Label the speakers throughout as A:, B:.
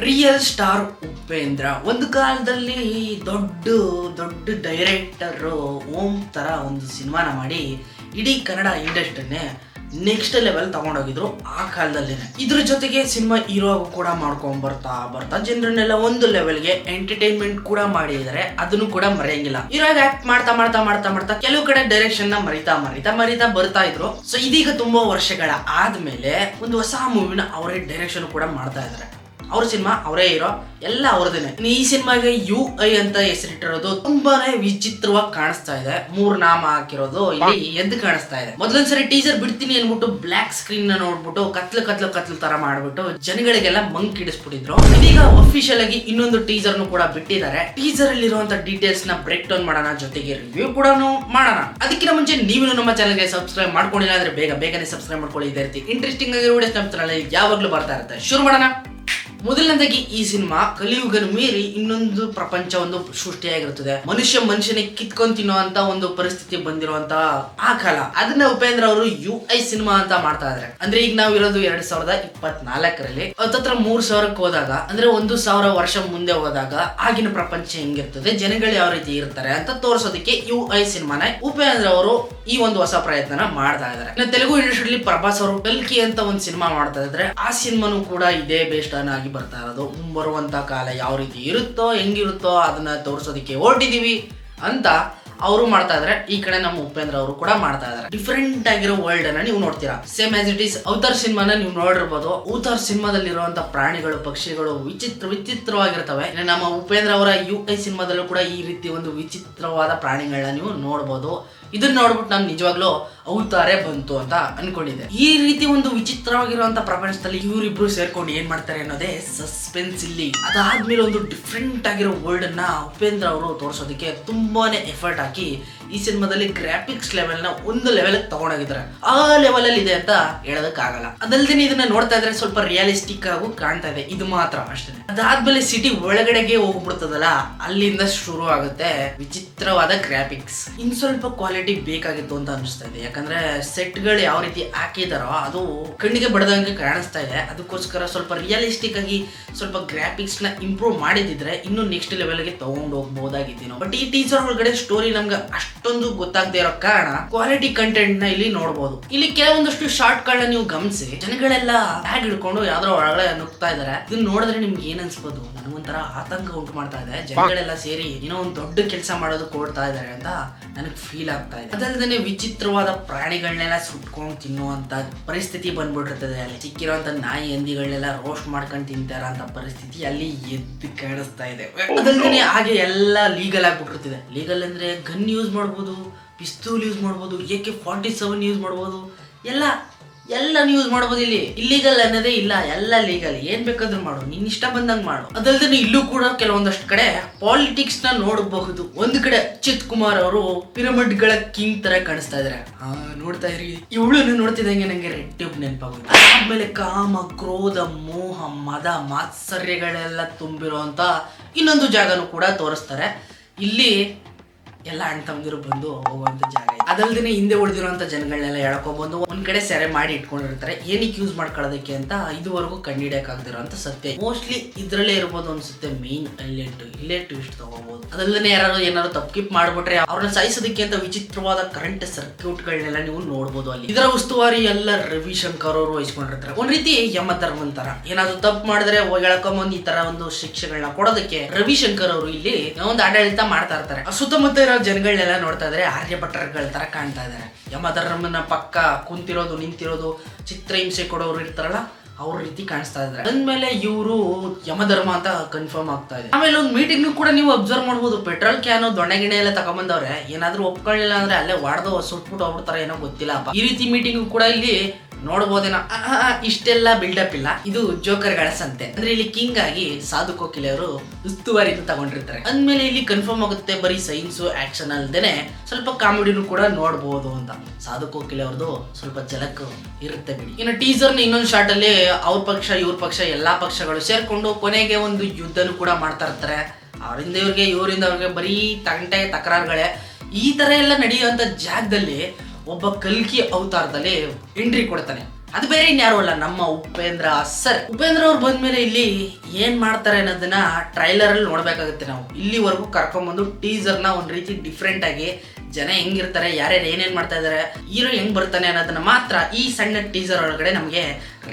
A: Real star Upendra ಒಂದು ಕಾಲದಲ್ಲಿ ದೊಡ್ಡ ದೊಡ್ಡ ಡೈರೆಕ್ಟರ್ ಓಂ ತರ ಒಂದು ಸಿನಿಮಾನ ಮಾಡಿ ಇಡೀ ಕನ್ನಡ ಇಂಡಸ್ಟ್ರಿನೇ ನೆಕ್ಸ್ಟ್ ಲೆವೆಲ್ ತಗೊಂಡೋಗಿದ್ರು ಆ ಕಾಲದಲ್ಲಿನೇ. ಇದ್ರ ಜೊತೆಗೆ ಸಿನಿಮಾ ಹೀರೋ ಕೂಡ ಮಾಡ್ಕೊಂಡ್ ಬರ್ತಾ ಜನರನ್ನೆಲ್ಲ ಒಂದು ಲೆವೆಲ್ಗೆ ಎಂಟರ್ಟೈನ್ಮೆಂಟ್ ಕೂಡ ಮಾಡಿದರೆ ಅದನ್ನು ಕೂಡ ಮರೆಯಂಗಿಲ್ಲ. ಹೀರೋ ಆಕ್ಟ್ ಮಾಡ್ತಾ ಕೆಲವು ಕಡೆ ಡೈರೆಕ್ಷನ್ ನ ಮರಿತಾ ಬರ್ತಾ ಇದ್ರು. ಸೊ ಇದೀಗ ತುಂಬಾ ವರ್ಷಗಳ ಆದ್ಮೇಲೆ ಒಂದು ಹೊಸ ಮೂವಿನ ಅವರೇ ಡೈರೆಕ್ಷನ್ ಕೂಡ ಮಾಡ್ತಾ ಇದಾರೆ. ಅವ್ರ ಸಿನಿಮಾ ಅವರೇ ಹೀರೋ, ಎಲ್ಲ ಅವ್ರದೇನೆ. ಈ ಸಿನಿಮಾಗೆ UI ಅಂತ ಹೆಸರಿಟ್ಟಿರೋದು ತುಂಬಾನೇ ವಿಚಿತ್ರವಾಗಿ ಕಾಣಿಸ್ತಾ ಇದೆ. 3 ನಾಮ ಹಾಕಿರೋದು ಇಲ್ಲಿ ಎದ್ದು ಕಾಣಿಸ್ತಾ ಇದೆ. ಮೊದಲೊಂದ್ಸರಿ ಟೀಸರ್ ಬಿಡ್ತೀನಿ ಅನ್ಬಿಟ್ಟು ಬ್ಲಾಕ್ ಸ್ಕ್ರೀನ್ ನ ನೋಡ್ಬಿಟ್ಟು ಕತ್ಲು ತರ ಮಾಡ್ಬಿಟ್ಟು ಜನಗಳಿಗೆಲ್ಲ ಮಂಕ್ ಇಡಿಸ್ಬಿಟ್ಟಿದ್ರು. ಇದೀಗ ಅಫಿಷಿಯಲ್ ಆಗಿ ಇನ್ನೊಂದು ಟೀಸರ್ ಕೂಡ ಬಿಟ್ಟಿದ್ದಾರೆ. ಟೀಸರ್ ಅಲ್ಲಿ ಇರುವಂತ ಡೀಟೇಲ್ಸ್ ನ ಬ್ರೇಕ್ ಡೌನ್ ಮಾಡೋಣ, ಜೊತೆಗೆ ರಿವ್ಯೂ ಕೂಡ ಮಾಡೋಣ. ಅದಕ್ಕಿಂತ ಮುಂಚೆ ನೀವು ನಮ್ಮ ಚಾನಲ್ಗೆ ಸಬ್ಸ್ಕ್ರೈಬ್ ಮಾಡ್ಕೊಂಡಿಲ್ಲ ಅಂದ್ರೆ ಬೇಗನೆ ಸಬ್ಸ್ಕ್ರೈಬ್ ಮಾಡ್ಕೊಳ್ಳಿ. ಇದೇ ರೀತಿ ಇಂಟ್ರೆಸ್ಟಿಂಗ್ ಆಗಿ ವಿಡಿಯೋಸ್ ನಮ್ಮ ಚಾನಲ್ ಯಾವಾಗ್ಲೂ ಬರ್ತಾ ಇರುತ್ತೆ. ಶುರು ಮಾಡೋಣ. ಮೊದಲನೇದಾಗಿ ಈ ಸಿನಿಮಾ ಕಲಿಯುಗನ ಮೀರಿ ಇನ್ನೊಂದು ಪ್ರಪಂಚ ಒಂದು ಸೃಷ್ಟಿಯಾಗಿರುತ್ತದೆ. ಮನುಷ್ಯನೇ ಕಿತ್ಕೊಂಡ್ ತಿನ್ನುವಂತ ಒಂದು ಪರಿಸ್ಥಿತಿ ಬಂದಿರುವಂತ ಆ ಕಾಲ. ಅದನ್ನ ಉಪೇಂದ್ರ ಅವರು UI ಸಿನಿಮಾ ಅಂತ ಮಾಡ್ತಾ ಇದಾರೆ. ಅಂದ್ರೆ ಈಗ ನಾವು ಇರೋದು 2024ರಲ್ಲಿ. ಹತ್ತತ್ರ 3000ಕ್ಕೆ ಹೋದಾಗ, ಅಂದ್ರೆ 1000 ವರ್ಷ ಮುಂದೆ ಹೋದಾಗ ಆಗಿನ ಪ್ರಪಂಚ ಹೆಂಗಿರ್ತದೆ, ಜನಗಳು ಯಾವ ರೀತಿ ಇರ್ತಾರೆ ಅಂತ ತೋರಿಸೋದಕ್ಕೆ UI ಸಿನಿಮಾನ ಉಪೇಂದ್ರ ಅವರು ಈ ಒಂದು ಹೊಸ ಪ್ರಯತ್ನ ಮಾಡ್ತಾ ಇದಾರೆ. ಇನ್ನು ತೆಲುಗು ಇಂಡಸ್ಟ್ರಿಯಲ್ಲಿ ಪ್ರಭಾಸ್ ಅವರು ಕಲ್ಕಿ ಅಂತ ಒಂದು ಸಿನಿಮಾ ಮಾಡ್ತಾ ಇದ್ರೆ, ಆ ಸಿನಿಮಾನು ಕೂಡ ಇದೇ ಬೇಸ್ಟ್ ಆಗಿ ಬರ್ತಾ ಇರೋದು. ಬರುವಂತ ಕಾಲ ಯಾವ ರೀತಿ ಇರುತ್ತೋ ಹೆಂಗಿರುತ್ತೋ ಅದನ್ನ ತೋರಿಸೋದಕ್ಕೆ ಹೊರಟಿದೀವಿ ಅಂತ ಅವರು ಮಾಡ್ತಾ ಇದಾರೆ. ಈ ಕಡೆ ನಮ್ಮ ಉಪೇಂದ್ರ ಅವರು ಕೂಡ ಮಾಡ್ತಾ ಇದಾರೆ. ಡಿಫ್ರೆಂಟ್ ಆಗಿರೋ ವರ್ಲ್ಡ್ ಅನ್ನ ನೀವು ನೋಡ್ತೀರಾ. Same as it is avatar ಸಿನಿಮಾನ ನೀವು ನೋಡಿರ್ಬೋದು. ಅವತಾರ್ ಸಿನಿಮಾದಲ್ಲಿ ಇರುವಂತ ಪ್ರಾಣಿಗಳು, ಪಕ್ಷಿಗಳು ವಿಚಿತ್ರವಾಗಿರ್ತವೆ. ನಮ್ಮ ಉಪೇಂದ್ರ ಅವರ UI ಸಿನಿಮಾದಲ್ಲೂ ಕೂಡ ಈ ರೀತಿ ಒಂದು ವಿಚಿತ್ರವಾದ ಪ್ರಾಣಿಗಳನ್ನ ನೀವು ನೋಡ್ಬೋದು. ಇದನ್ನ ನೋಡ್ಬಿಟ್ಟು ನಾನು ನಿಜವಾಗ್ಲೂ ಅವತಾರೇ ಬಂತು ಅಂತ ಅನ್ಕೊಂಡಿದ್ದೆ. ಈ ರೀತಿ ಒಂದು ವಿಚಿತ್ರವಾಗಿರುವಂತ ಪ್ರಪಂಚದಲ್ಲಿ ಇವರಿಬ್ರು ಸೇರ್ಕೊಂಡು ಏನ್ ಮಾಡ್ತಾರೆ ಅನ್ನೋದೇ ಸಸ್ಪೆನ್ಸ್ ಇಲ್ಲಿ. ಅದಾದ್ಮೇಲೆ ಒಂದು ಡಿಫ್ರೆಂಟ್ ಆಗಿರೋ ವರ್ಲ್ಡ್ ಅನ್ನ ಉಪೇಂದ್ರ ಅವರು ತೋರಿಸೋದಕ್ಕೆ ತುಂಬಾನೇ ಎಫರ್ಟ್ ಹಾಕಿ ಈ ಸಿನಿಮಾದಲ್ಲಿ ಗ್ರಾಫಿಕ್ಸ್ ಲೆವೆಲ್ ನ ಒಂದು ಲೆವೆಲ್ ತಗೊಂಡೋಗಿದ್ದಾರೆ. ಆ ಲೆವೆಲ್ ಅಲ್ಲಿ ಇದೆ ಅಂತ ಹೇಳೋದಕ್ಕಾಗಲ್ಲ. ಅದಲ್ದೇ ಇದನ್ನ ನೋಡ್ತಾ ಇದ್ರೆ ಸ್ವಲ್ಪ ರಿಯಲಿಸ್ಟಿಕ್ ಆಗೂ ಕಾಣ್ತಾ ಇದೆ, ಇದು ಮಾತ್ರ ಅಷ್ಟೇ. ಅದಾದ್ಮೇಲೆ ಸಿಟಿ ಒಳಗಡೆಗೆ ಹೋಗ್ಬಿಡ್ತದಲ್ಲ, ಅಲ್ಲಿಂದ ಶುರು ಆಗುತ್ತೆ ವಿಚಿತ್ರವಾದ ಗ್ರಾಫಿಕ್ಸ್. ಇನ್ ಸ್ವಲ್ಪ ಕ್ವಾಲಿಟಿ ಬೇಕಾಗಿತ್ತು ಅಂತ ಅನಿಸ್ತಾ ಇದೆ. ಯಾಕಂದ್ರೆ ಸೆಟ್ ಗಳು ಯಾವ ರೀತಿ ಹಾಕಿದಾರೋ ಅದು ಕಣ್ಣಿಗೆ ಬಡದಂಗೆ ಕಾಣಿಸ್ತಾ ಇದೆ. ಅದಕ್ಕೋಸ್ಕರ ಸ್ವಲ್ಪ ರಿಯಲಿಸ್ಟಿಕ್ ಆಗಿ ಸ್ವಲ್ಪ ಗ್ರಾಫಿಕ್ಸ್ ನ ಇಂಪ್ರೂವ್ ಮಾಡಿದಿದ್ರೆ ಇನ್ನು ನೆಕ್ಸ್ಟ್ ಲೆವೆಲ್ ಗೆ ತಗೊಂಡು ಹೋಗ್ಬಹುದಾಗಿತ್ತು. ಬಟ್ ಈ ಟೀಸರ್ ಒಳಗಡೆ ಸ್ಟೋರಿ ನಮ್ಗೆ ಅಷ್ಟೊಂದು ಗೊತ್ತಾಗದೇ ಇರೋ ಕಾರಣ ಕ್ವಾಲಿಟಿ ಕಂಟೆಂಟ್ ನ ಇಲ್ಲಿ ನೋಡಬಹುದು. ಇಲ್ಲಿ ಕೆಲವೊಂದಷ್ಟು ಶಾರ್ಟ್ ಗಳನ್ನ ನೀವು ಗಮನಿಸಿ, ಜನಗಳೆಲ್ಲ ಬ್ಯಾಗ್ ಹಿಡ್ಕೊಂಡು ಯಾವ್ದೋ ಒಳಗಡೆ ನುಗ್ತಾ ಇದಾರೆ. ಇದನ್ನ ನೋಡಿದ್ರೆ ನಿಮ್ಗೆ ಏನ್ ಅನ್ಸ್ಬೋದು? ನನಗೊಂಥರ ಆತಂಕ ಉಂಟು ಮಾಡ್ತಾ ಇದೆ. ಜನಗಳೆಲ್ಲ ಸೇರಿ ಏನೋ ಒಂದು ದೊಡ್ಡ ಕೆಲಸ ಮಾಡೋದು ಕೊಡ್ತಾ ಇದಾರೆ ಅಂತ ನನಗೆ ಫೀಲ್ ಆಗ್ತಾ ಇದೆ. ಅದಲ್ಲದೆ ವಿಚಿತ್ರವಾದ ಪ್ರಾಣಿಗಳನ್ನೆಲ್ಲ ಸುಟ್ಕೊಂಡು ತಿನ್ನುವಂತ ಪರಿಸ್ಥಿತಿ ಬಂದ್ಬಿಟ್ಟಿರ್ತದೆ. ಅಲ್ಲಿ ಸಿಕ್ಕಿರುವಂತ ನಾಯಿ ಹಂದಿಗಳನ್ನೆಲ್ಲ ರೋಸ್ಟ್ ಮಾಡ್ಕೊಂಡು ತಿಂತಾರ ಅಂತ ಪರಿಸ್ಥಿತಿ ಅಲ್ಲಿ ಎದ್ದು ಕಾಣಿಸ್ತಾ ಇದೆ. ಅದಲ್ಲದೆ ಹಾಗೆ ಎಲ್ಲ ಲೀಗಲ್ ಆಗ್ಬಿಟ್ಟಿರ್ತದೆ. ಲೀಗಲ್ ಅಂದ್ರೆ ಗನ್ ಯೂಸ್ ಮಾಡ್ಬೋದು, ಪಿಸ್ತೂಲ್ ಯೂಸ್ ಮಾಡ್ಬೋದು, AK-47 ಯೂಸ್ ಮಾಡ್ಬೋದು, ಎಲ್ಲ ಯೂಸ್ ಮಾಡ್ಬೋದು. ಇಲ್ಲಿ ಇಲ್ಲಿಗಲ್ ಅನ್ನೋದೇ ಇಲ್ಲ, ಎಲ್ಲ ಲೀಗಲ್. ಏನ್ ಬೇಕಾದ್ರೂ ಮಾಡು, ನಿನ್ ಇಷ್ಟ ಬಂದಂಗ್ ಮಾಡು. ಅದಲ್ದೇ ಇಲ್ಲೂ ಕೂಡ ಕೆಲವೊಂದಷ್ಟು ಕಡೆ ಪಾಲಿಟಿಕ್ಸ್ ನ ನೋಡಬಹುದು. ಒಂದ್ ಕಡೆ ಅಚ್ಯುತ್ ಕುಮಾರ್ ಅವರು ಪಿರಮಿಡ್ ಗಳ ಕಿಂಗ್ ತರ ಕಾಣಿಸ್ತಾ ಇದಾರೆ. ನೋಡ್ತಾ ಇರಿ, ಇವಳನ್ನು ನೋಡ್ತಿದ್ದಂಗೆ ನಂಗೆ ರೆಡ್ ಟ್ಯೂಬ್ ನೆನಪಾಗುತ್ತೆ. ಆದ್ಮೇಲೆ ಕಾಮ, ಕ್ರೋಧ, ಮೋಹ, ಮದ, ಮಾತ್ಸರ್ಯಗಳೆಲ್ಲ ತುಂಬಿರುವಂತ ಇನ್ನೊಂದು ಜಾಗನೂ ಕೂಡ ತೋರಿಸ್ತಾರೆ. ಇಲ್ಲಿ ಎಲ್ಲ ಅಣ್ಣ ತಮ್ಮದಿರು ಬಂದು ಹೋಗುವಂತ ಜಾಗ ಇದೆ. ಅದಲ್ದೇ ಹಿಂದೆ ಉಳಿದಿರುವಂತ ಜನಗಳನ್ನೆಲ್ಲ ಎಳ್ಕೊಂಡ್ಬಂದು ಒಂದ್ ಕಡೆ ಸೆರೆ ಮಾಡಿ ಇಟ್ಕೊಂಡಿರ್ತಾರೆ. ಏನಕ್ಕೆ ಯೂಸ್ ಮಾಡ್ಕೊಳ್ಳೋದಕ್ಕೆ ಅಂತ ಇದುವರೆಗೂ ಕಂಡಿಡಿಯಕ್ಕಾಗದಿರೋಂತ ಸತ್ಯ. ಮೋಸ್ಟ್ಲಿ ಇದ್ರಲ್ಲೇ ಇರ್ಬೋದು ಅನ್ಸುತ್ತೆ ಮೇನ್ ಹೈಲೈಟ್. ಇಲ್ಲೇ ಟ್ವಿಸ್ಟ್ ತಗೋಬಹುದು. ಅದಲ್ಲದೆ ಏನಾದ್ರು ತಪ್ಪಿಪ್ ಮಾಡ್ಬಿಟ್ರೆ ಅವ್ರನ್ನ ಸಾಯಿಸೋದಕ್ಕೆ ಅಂತ ವಿಚಿತ್ರವಾದ ಕರೆಂಟ್ ಸರ್ಕ್ಯೂಟ್ ಗಳನ್ನೆಲ್ಲ ನೀವು ನೋಡ್ಬೋದು. ಅಲ್ಲಿ ಇದರ ಉಸ್ತುವಾರಿ ಎಲ್ಲ ರವಿಶಂಕರ್ ಅವರು ವಹಿಸ್ಕೊಂಡಿರ್ತಾರೆ. ಒಂದ್ ರೀತಿ ಯಮಧರ್ಮನ್ ತರ. ಏನಾದ್ರು ತಪ್ಪು ಮಾಡಿದ್ರೆ ಎಳ್ಕೊಂಬಂದು ಈ ತರ ಒಂದು ಶಿಕ್ಷೆಗಳನ್ನ ಕೊಡೋದಕ್ಕೆ ರವಿಶಂಕರ್ ಅವರು ಇಲ್ಲಿ ಒಂದು ಆಡಳಿತ ಮಾಡ್ತಾ ಇರ್ತಾರೆ. ಸುತ್ತಮುತ್ತ ಇರೋ ಜನಗಳನ್ನೆಲ್ಲ ನೋಡ್ತಾ ಇದ್ರೆ ಆರ್ಯಭಟರ್ಗಳ ತರ ಕಾಣ್ತಾ ಇದಾರೆ. ಯಮಧರ್ಮನ ಪಕ್ಕ ಕುಂತಿರೋದು, ನಿಂತಿರೋದು, ಚಿತ್ರಹಿಂಸೆ ಕೊಡೋರು ಇರ್ತಾರಲ್ಲ ಅವ್ರ ರೀತಿ ಕಾಣಿಸ್ತಾ ಇದ್ದಾರೆ. ಅಂದ್ಮೇಲೆ ಇವರು ಯಮಧರ್ಮ ಅಂತ ಕನ್ಫರ್ಮ್ ಆಗ್ತಾ ಇದೆ. ಆಮೇಲೆ ಒಂದು ಮೀಟಿಂಗ್ ಕೂಡ ನೀವು ಅಬ್ಸರ್ವ್ ಮಾಡ್ಬೋದು. ಪೆಟ್ರೋಲ್ ಕ್ಯಾನು, ದೊಣ್ಣೆ ಗಿಣ್ಣೆ ಎಲ್ಲ ತಗೊಂಡ್ಬಂದವ್ರೆ. ಏನಾದ್ರೂ ಒಪ್ಕೊಳ್ಳಿಲ್ಲ ಅಂದ್ರೆ ಅಲ್ಲೇ ವಾಡ್ದು ಸುಟ್ಬಿಟ್ಟು ಹೋಗ್ಬಿಡ್ತಾರೆ, ಏನೋ ಗೊತ್ತಿಲ್ಲ. ಈ ರೀತಿ ಮೀಟಿಂಗ್ ಕೂಡ ಇಲ್ಲಿ ನೋಡ್ಬೋದೇನೋ. ಇಷ್ಟೆಲ್ಲ ಬಿಲ್ಡಪ್ ಇಲ್ಲ. ಇದು ಜೋಕರ್ಗಳ ಸಂತೆ. ಅಂದ್ರೆ ಇಲ್ಲಿ ಕಿಂಗ್ ಆಗಿ ಸಾಧು ಕೋಕಿಲೆ ಅವರು ಉಸ್ತುವಾರಿನ ತಗೊಂಡಿರ್ತಾರೆ. ಅಂದ್ಮೇಲೆ ಇಲ್ಲಿ ಕನ್ಫರ್ಮ್ ಆಗುತ್ತೆ ಬರೀ ಸೈನ್ಸ್ ಆಕ್ಷನ್ ಅಲ್ದೇನೆ ಸ್ವಲ್ಪ ಕಾಮಿಡಿನೂ ಕೂಡ ನೋಡ್ಬೋದು ಅಂತ. ಸಾಧು ಕೋಕಿಲೆ ಅವ್ರದ್ದು ಸ್ವಲ್ಪ ಝಲಕ್ ಇರುತ್ತೆ ಬಿಡಿ. ಇನ್ನು ಟೀಸರ್ ನ ಇನ್ನೊಂದು ಶಾರ್ಟ್ ಅಲ್ಲಿ ಅವ್ರ ಪಕ್ಷ ಇವ್ರ ಪಕ್ಷ ಎಲ್ಲಾ ಪಕ್ಷಗಳು ಸೇರ್ಕೊಂಡು ಕೊನೆಗೆ ಒಂದು ಯುದ್ಧನೂ ಕೂಡ ಮಾಡ್ತಾ ಇರ್ತಾರೆ. ಅವರಿಂದ ಇವ್ರಿಗೆ, ಇವರಿಂದ ಅವ್ರಿಗೆ ಬರೀ ತಂಟೆ ತಕರಾರುಗಳೇ. ಈ ತರ ಎಲ್ಲ ನಡೆಯುವಂತ ಜಾಗದಲ್ಲಿ ಒಬ್ಬ ಕಲ್ಕಿ ಅವತಾರದಲ್ಲಿ ಎಂಟ್ರಿ ಕೊಡ್ತಾನೆ. ಅದು ಬೇರೆ ಇನ್ಯಾರು ಅಲ್ಲ, ನಮ್ಮ ಉಪೇಂದ್ರ ಸರ್. ಉಪೇಂದ್ರ ಅವ್ರು ಬಂದ್ಮೇಲೆ ಇಲ್ಲಿ ಏನ್ ಮಾಡ್ತಾರೆ ಅನ್ನೋದನ್ನ ಟ್ರೈಲರ್ ಅಲ್ಲಿ ನೋಡ್ಬೇಕಾಗುತ್ತೆ. ನಾವು ಇಲ್ಲಿವರೆಗೂ ಕರ್ಕೊಂಡ್ಬಂದು ಟೀಸರ್ ನ ಒಂದ್ ರೀತಿ ಡಿಫ್ರೆಂಟ್ ಆಗಿ ಜನ ಹೆಂಗಿರ್ತಾರೆ, ಯಾರ್ಯಾರು ಏನೇನ್ ಮಾಡ್ತಾ ಇದಾರೆ, ಹೀರೋ ಹೆಂಗ್ ಬರ್ತಾನೆ ಅನ್ನೋದನ್ನ ಮಾತ್ರ ಈ ಸಣ್ಣ ಟೀಸರ್ ಒಳಗಡೆ ನಮ್ಗೆ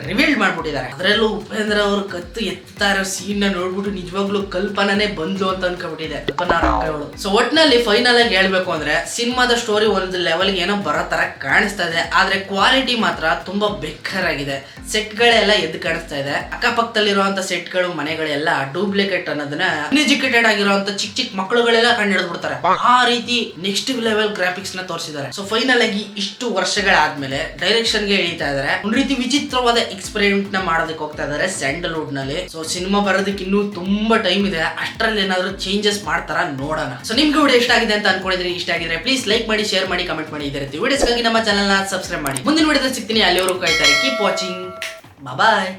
A: ರಿವೀಲ್ ಮಾಡ್ಬಿಟ್ಟಿದ್ದಾರೆ. ಅದರಲ್ಲೂ ಉಪೇಂದ್ರ ಅವರು ಕತ್ತು ಎತ್ತಾ ಇರೋ ಸೀನ್ ನ ನೋಡ್ಬಿಟ್ಟು ನಿಜವಾಗ್ಲೂ ಕಲ್ಪನಾನೇ ಬಂದ್ಲು ಅಂತ ಅನ್ಕೊಂಡ್ಬಿಟ್ಟಿದೆ ಕಲ್ಪನಾ ಅವಳು. ಸೊ ಒಟ್ನಲ್ಲಿ ಫೈನಲ್ ಆಗಿ ಹೇಳ್ಬೇಕು ಅಂದ್ರೆ ಸಿನಿಮಾದ ಸ್ಟೋರಿ ಒಂದು ಲೆವೆಲ್ಗೆ ಏನೋ ಬರೋ ತರ ಕಾಣಿಸ್ತಾ ಇದೆ, ಆದ್ರೆ ಕ್ವಾಲಿಟಿ ಮಾತ್ರ ತುಂಬಾ ಬೆಕ್ಕರ್ ಆಗಿದೆ. ಸೆಟ್ ಗಳೆಲ್ಲ ಎದ್ದು ಕಾಣಿಸ್ತಾ ಇದೆ. ಅಕ್ಕಪಕ್ಕದಲ್ಲಿರುವಂತ ಸೆಟ್ ಗಳು ಮನೆಗಳೆಲ್ಲ ಡೂಪ್ಲಿಕೇಟ್ ಅನ್ನೋದನ್ನ ಅನ್ಎಜುಕೇಟೆಡ್ ಆಗಿರುವಂತ ಚಿಕ್ಕ ಚಿಕ್ಕ ಮಕ್ಕಳುಗಳೆಲ್ಲ ಕಂಡು ಹಿಡಿದ್ಬಿಡ್ತಾರೆ. ಆ ರೀತಿ ನೆಕ್ಸ್ಟ್ ಲೆವೆಲ್ ಗ್ರಾಫಿಕ್ಸ್ ನ ತೋರಿಸಿದ್ದಾರೆ. ಸೊ ಫೈನಲ್ ಆಗಿ ಇಷ್ಟು ವರ್ಷಗಳಾದ್ಮೇಲೆ ಡೈರೆಕ್ಷನ್ ಗೆ ಇಳಿತಾ ಇದಾರೆ. ಒಂದ್ ರೀತಿ ವಿಚಿತ್ರವಾದ ಎಕ್ಸ್ಪೆರಿಮೆಂಟ್ ನ ಮಾಡೋದಕ್ಕೆ ಹೋಗ್ತಾ ಇದಾರೆ ಸ್ಯಾಂಡಲ್ವುಡ್ ನಲ್ಲಿ. ಸೊ ಸಿನಿಮಾ ಬರೋದಕ್ಕೆ ಇನ್ನೂ ತುಂಬಾ ಟೈಮ್ ಇದೆ. ಅಷ್ಟರಲ್ಲಿ ಏನಾದ್ರು ಚೇಂಜಸ್ ಮಾಡ್ತಾರ ನೋಡೋಣ. ಸೊ ನಿಮ್ಗೆ ವಿಡಿಯೋ ಇಷ್ಟ ಆಗಿದೆ ಅಂತ ಅನ್ಕೊಂಡಿದ್ರೆ, ಇಷ್ಟ ಆಗಿದ್ರೆ ಪ್ಲೀಸ್ ಲೈಕ್ ಮಾಡಿ, ಶೇರ್ ಮಾಡಿ, ಕಮೆಂಟ್ ಮಾಡಿ. ಇದೇ ರೀತಿ ವಿಡಿಯೋಸ್ಗಾಗಿ ನಮ್ಮ ಚಾನಲ್ ನ ಸಬ್ಸ್ಕ್ರೈಬ್ ಮಾಡಿ. ಮುಂದಿನ ವಿಡಿಯೋದಲ್ಲಿ ಸಿಗ್ತೀನಿ. ಅಲ್ಲಿವರೆಗೂ ಕಾಯ್ತಾರೆ. Keep watching. ಬಾಯ್.